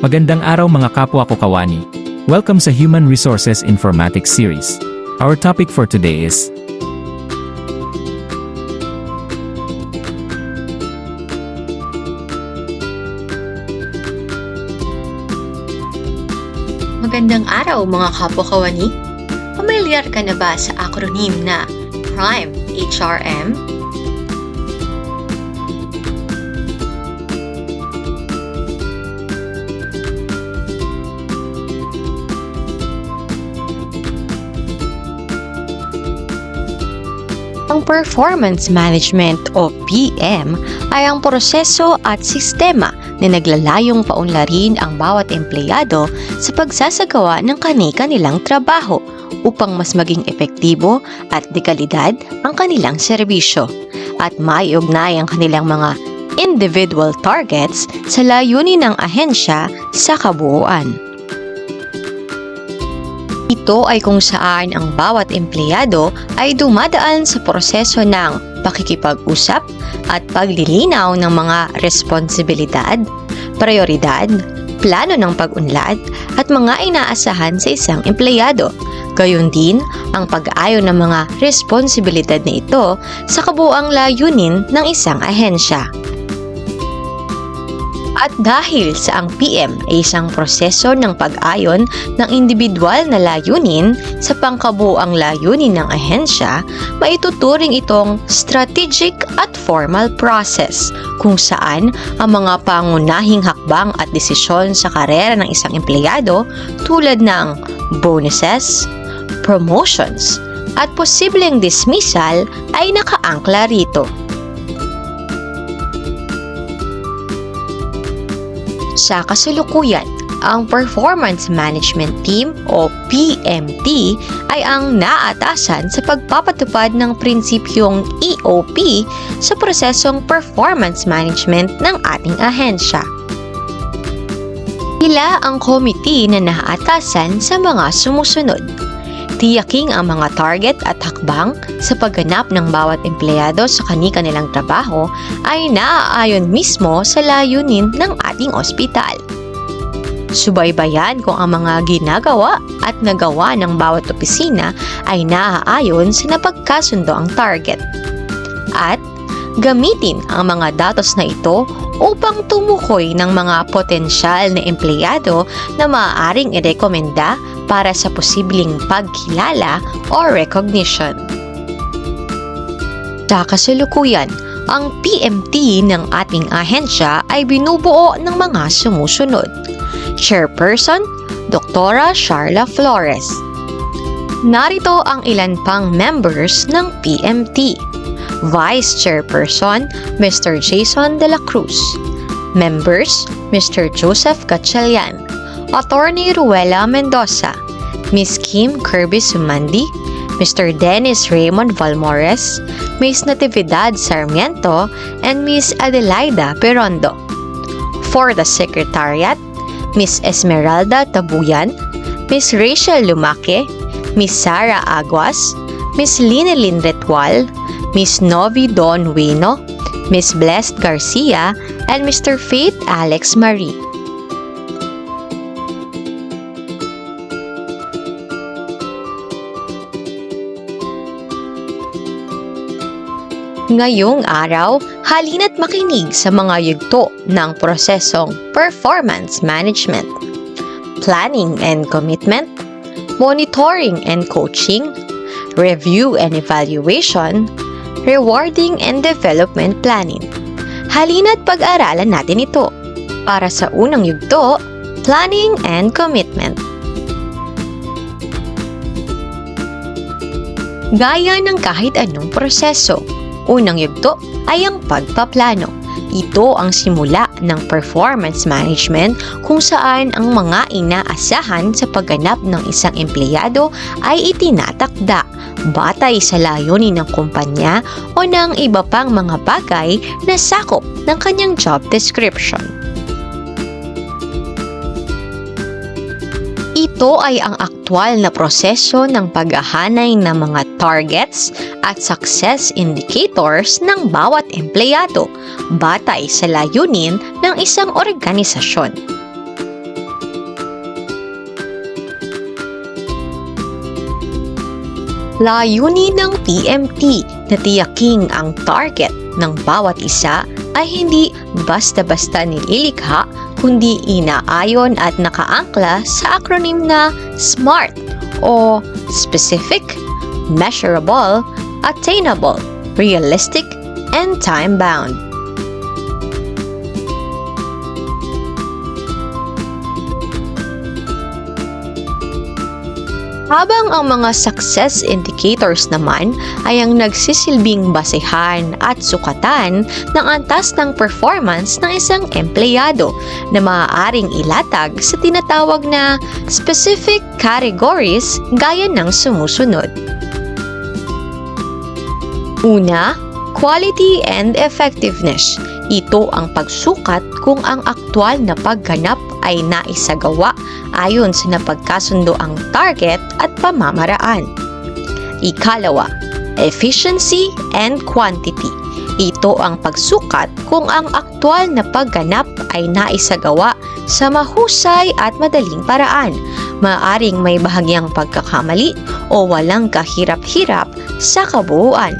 Magandang araw mga kapwa ko kawani. Welcome sa Human Resources Informatics Series. Our topic for today is Magandang araw mga kapwa kawani. Pamilyar ka na ba sa acronym na PRIME HRM? Ang performance management o PM ay ang proseso at sistema na naglalayong paunlarin ang bawat empleyado sa pagsasagawa ng kani-kanilang trabaho upang mas maging epektibo at dekalidad ang kanilang serbisyo at maiugnay ang kanilang mga individual targets sa layunin ng ahensya sa kabuuan. Ito ay kung saan ang bawat empleyado ay dumadaan sa proseso ng pakikipag-usap at paglilinaw ng mga responsibilidad, prioridad, plano ng pag-unlad at mga inaasahan sa isang empleyado. Gayon din ang pag-aayon ng mga responsibilidad na ito sa kabuuang layunin ng isang ahensya. At dahil sa ang PM ay isang proseso ng pag-ayon ng individual na layunin sa pangkabuuang layunin ng ahensya, maituturing itong strategic at formal process kung saan ang mga pangunahing hakbang at desisyon sa karera ng isang empleyado tulad ng bonuses, promotions, at posibleng dismissal ay nakaangkla rito. Sa kasalukuyan, ang Performance Management Team o PMT ay ang naatasan sa pagpapatupad ng prinsipyong EOP sa prosesong performance management ng ating ahensya. Sila ang committee na naatasan sa mga sumusunod. Tiyaking ang mga target at hakbang sa pagganap ng bawat empleyado sa kani-kanilang trabaho ay naaayon mismo sa layunin ng ating ospital. Subaybayan kung ang mga ginagawa at nagawa ng bawat opisina ay naaayon sa napagkasundo ang target. At gamitin ang mga datos na ito upang tumukoy ng mga potensyal na empleyado na maaaring irekomenda para sa posibleng pagkilala o recognition. Sa kasalukuyan, ang PMT ng ating ahensya ay binubuo ng mga sumusunod. Chairperson, Dr. Sharla Flores. Narito ang ilan pang members ng PMT. Vice Chairperson, Mr. Jason de la Cruz. Members, Mr. Joseph Gatchalian, Attorney Ruela Mendoza, Ms. Kim Kirby Sumandi, Mr. Dennis Raymond Valmores, Ms. Natividad Sarmiento, and Ms. Adelaida Perondo. For the Secretariat, Ms. Esmeralda Tabuyan, Ms. Rachel Lumaque, Ms. Sara Aguas, Ms. Linelyn Retwal, Ms. Novi Don Wino, Ms. Blessed Garcia, and Mr. Faith Alex Marie. Ngayong araw, halina't makinig sa mga yugto ng prosesong performance management, planning and commitment, monitoring and coaching, review and evaluation, rewarding and development planning. Halina't pag-aralan natin ito. Para sa unang yugto, planning and commitment. Gaya ng kahit anong proseso, unang yugto ay ang pagpaplano. Ito ang simula ng performance management kung saan ang mga inaasahan sa pagganap ng isang empleyado ay itinatakda batay sa layunin ng kumpanya o ng iba pang mga bagay na sakop ng kanyang job description. Ito ay ang aktwal na proseso ng paghahanay ng mga targets at success indicators ng bawat empleyado batay sa layunin ng isang organisasyon. Layunin ng PMT na tiyaking ang target ng bawat isa ay hindi basta-basta nililikha kundi inaayon at nakaangkla sa acronym na SMART o Specific, Measurable, Attainable, Realistic, and Time-Bound. Habang ang mga success indicators naman ay ang nagsisilbing basehan at sukatan ng antas ng performance ng isang empleyado na maaaring ilatag sa tinatawag na specific categories gaya ng sumusunod. Una, quality and effectiveness. Ito ang pagsukat kung ang aktwal na pagganap ay naisagawa ayon sa napagkasundoang target at pamamaraan. Ikalawa, efficiency and quantity. Ito ang pagsukat kung ang aktwal na pagganap ay naisagawa sa mahusay at madaling paraan, maaring may bahagyang pagkakamali o walang kahirap-hirap sa kabuuan.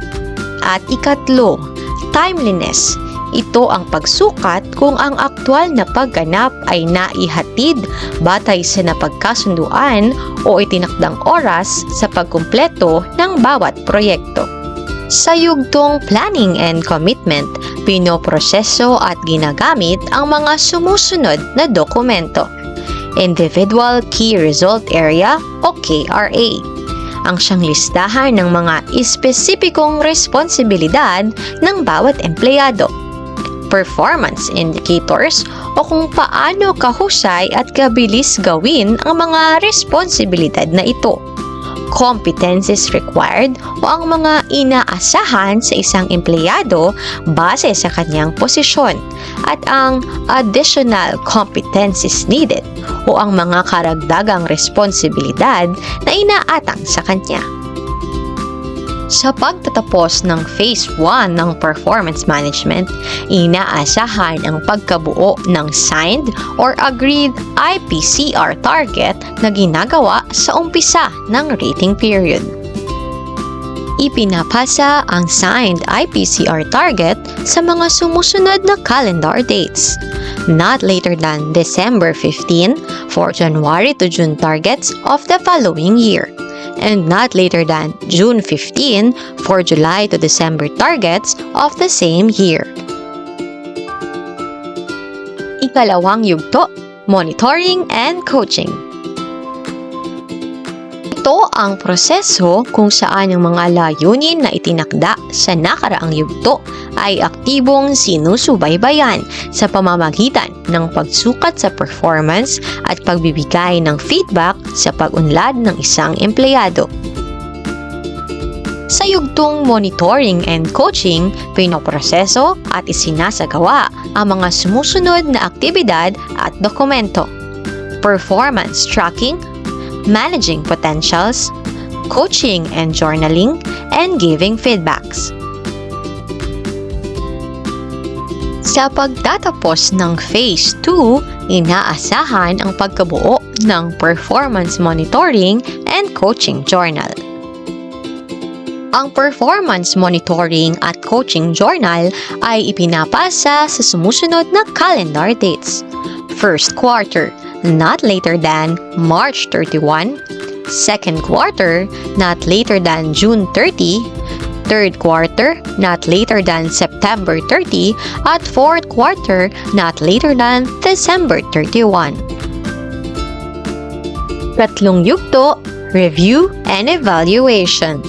At ikatlo, timeliness. Ito ang pagsukat kung ang aktwal na pagganap ay naihatid batay sa napagkasunduan o itinakdang oras sa pagkumpleto ng bawat proyekto. Sa yugtong planning and commitment, pinoproseso at ginagamit ang mga sumusunod na dokumento. Individual Key Result Area o KRA. Ang siyang listahan ng mga espesipikong responsibilidad ng bawat empleyado. Performance indicators o kung paano kahusay at kabilis gawin ang mga responsibilidad na ito. Competencies required o ang mga inaasahan sa isang empleyado base sa kanyang posisyon at ang additional competencies needed o ang mga karagdagang responsibilidad na inaatang sa kanya. Sa pagtatapos ng Phase 1 ng Performance Management, inaasahan ang pagkabuo ng signed or agreed IPCR target na ginagawa sa umpisa ng rating period. Ipinapasa ang signed IPCR target sa mga sumusunod na calendar dates. Not later than December 15 for January to June targets of the following year. And not later than June 15 for July to December targets of the same year. Ikalawang yugto, monitoring and coaching. Ito ang proseso kung saan ang mga layunin na itinakda sa nakaraang yugto ay aktibong sinusubaybayan sa pamamagitan ng pagsukat sa performance at pagbibigay ng feedback sa pag-unlad ng isang empleyado. Sa yugtong monitoring and coaching, pinoproseso at isinasagawa ang mga sumusunod na aktibidad at dokumento. Performance tracking, managing potentials, coaching and journaling, and giving feedbacks. Sa pagtatapos ng Phase 2, inaasahan ang pagkabuo ng Performance Monitoring and Coaching Journal. Ang Performance Monitoring at Coaching Journal ay ipinapasa sa sumusunod na calendar dates. First quarter, not later than March 31, second quarter, not later than June 30, third quarter, not later than September 30, at fourth quarter, not later than December 31. Tatlong yugto, review and evaluation.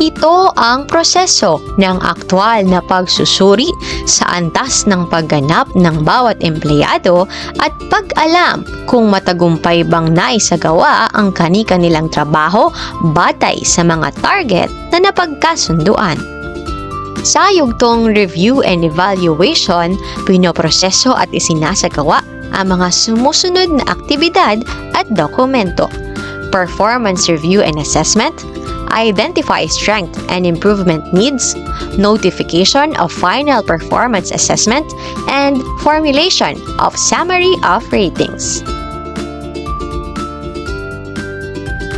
Ito ang proseso ng aktwal na pagsusuri sa antas ng pagganap ng bawat empleyado at pag-alam kung matagumpay bang naisagawa ang kani-kanilang trabaho batay sa mga target na napagkasunduan. Sa yugtong review and evaluation, pinoproseso at isinasagawa ang mga sumusunod na aktibidad at dokumento. Performance review and assessment, identify strength and improvement needs, notification of final performance assessment, and formulation of summary of ratings.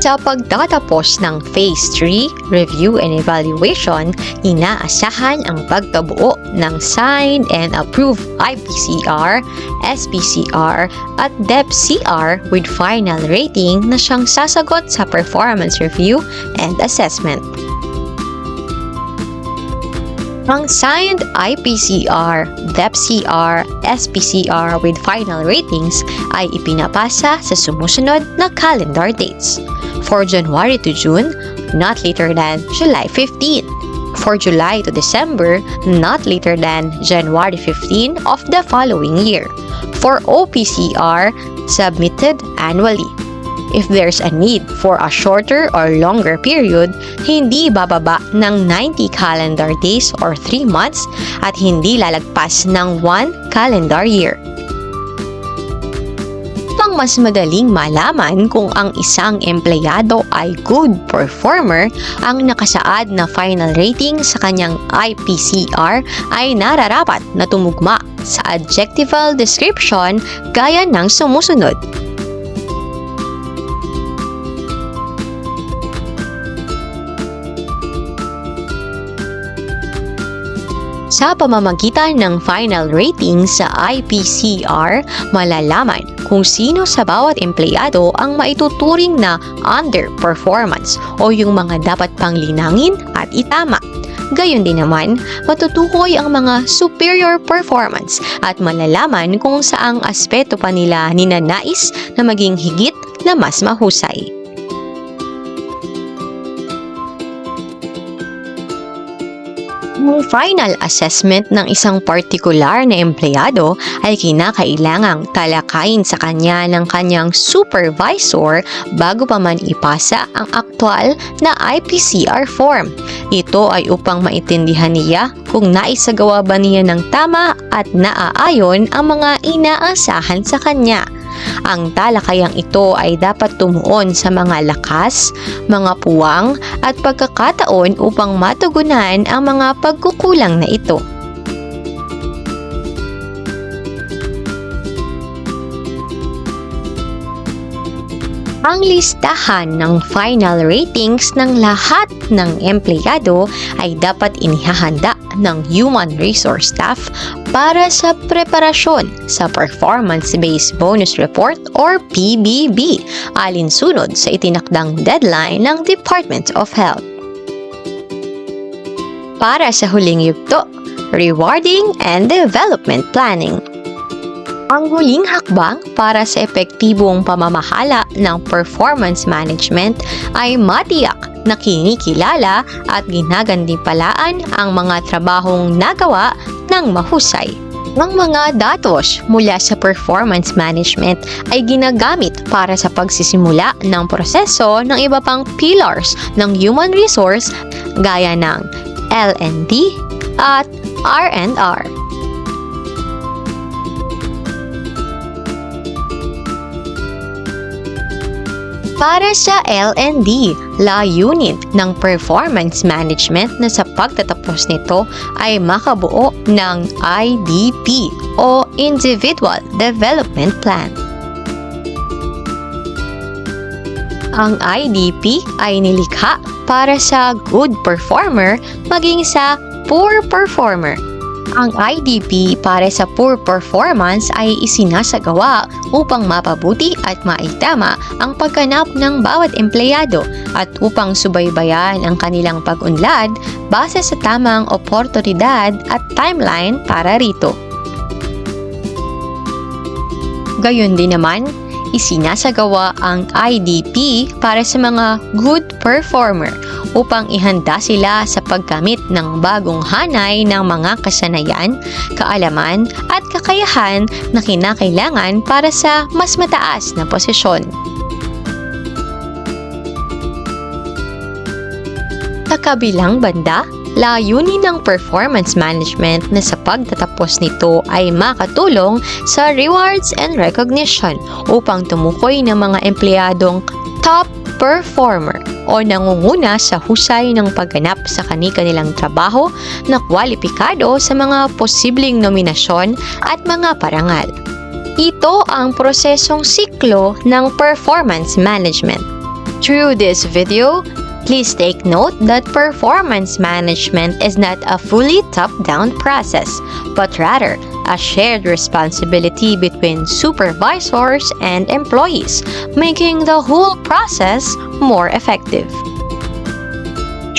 Sa pagtatapos ng Phase 3 Review and Evaluation, inaasahan ang pagkabuo ng Signed and Approved IPCR, SPCR at DepCR with final rating na siyang sasagot sa performance review and assessment. Ang signed IPCR, DepCR, SPCR with final ratings ay ipinapasa sa sumusunod na calendar dates. For January to June, not later than July 15. For July to December, not later than January 15 of the following year. For OPCR, submitted annually. If there's a need for a shorter or longer period, hindi bababa ng 90 calendar days or 3 months at hindi lalagpas ng 1 calendar year. Upang mas madaling malaman kung ang isang empleyado ay good performer, ang nakasaad na final rating sa kanyang IPCR ay nararapat na tumugma sa adjectival description gaya ng sumusunod. Sa pamamagitan ng final rating sa IPCR, malalaman kung sino sa bawat empleyado ang maituturing na underperformance o yung mga dapat pang linangin at itama. Gayon din naman, matutukoy ang mga superior performance at malalaman kung saang aspeto pa nila ninanais na maging higit na mas mahusay. Ang final assessment ng isang partikular na empleyado ay kinakailangang talakayin sa kanya ng kanyang supervisor bago pa man ipasa ang aktwal na IPCR form. Ito ay upang maintindihan niya kung naisagawa ba niya ng tama at naaayon ang mga inaasahan sa kanya. Ang talakayang ito ay dapat tumuon sa mga lakas, mga puwang at pagkakataon upang matugunan ang mga pagkukulang na ito. Ang listahan ng final ratings ng lahat ng empleyado ay dapat inihahanda ng Human Resource Staff para sa preparasyon sa Performance-Based Bonus Report or PBB, alinsunod sa itinakdang deadline ng Department of Health. Para sa huling yugto, Rewarding and Development Planning. Ang huling hakbang para sa epektibong pamamahala ng performance management ay matiyak na kinikilala at ginagantimpalaan ang mga trabahong nagawa ng mahusay. Ang mga datos mula sa performance management ay ginagamit para sa pagsisimula ng proseso ng iba pang pillars ng human resource gaya ng L&D at R&R. Para sa L&D, layunin ng performance management na sa pagtatapos nito ay makabuo ng IDP o Individual Development Plan. Ang IDP ay nilikha para sa good performer maging sa poor performer. Ang IDP para sa poor performance ay isinasagawa upang mapabuti at maitama ang pagganap ng bawat empleyado at upang subaybayan ang kanilang pag-unlad base sa tamang oportunidad at timeline para rito. Gayon din naman, isinasagawa ang IDP para sa mga good performer upang ihanda sila sa paggamit ng bagong hanay ng mga kasanayan, kaalaman at kakayahan na kinakailangan para sa mas mataas na posisyon. Sa kabilang banda, layunin ng performance management na sa pagtatapos nito ay makatulong sa rewards and recognition upang tumukoy ng mga empleyadong top performer o nangunguna sa husay ng pagganap sa kani-kanilang trabaho na kwalipikado sa mga posibleng nominasyon at mga parangal. Ito ang prosesong siklo ng performance management. Through this video, please take note that performance management is not a fully top-down process, but rather a shared responsibility between supervisors and employees, making the whole process more effective.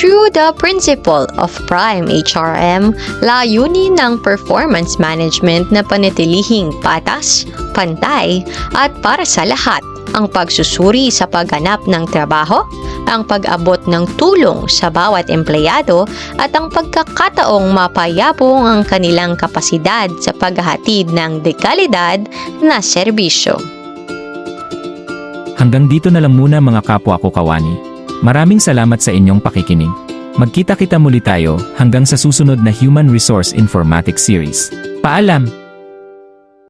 Through the principle of Prime HRM, layunin ng performance management na panatilihing patas, pantay, at para sa lahat ang pagsusuri sa pagganap ng trabaho, ang pag-abot ng tulong sa bawat empleyado at ang pagkakataong mapayabong ang kanilang kapasidad sa paghahatid ng dekalidad na serbisyo. Hanggang dito na lang muna mga kapwa ko kawani. Maraming salamat sa inyong pakikinig. Magkita-kita muli tayo hanggang sa susunod na Human Resource Informatics Series. Paalam!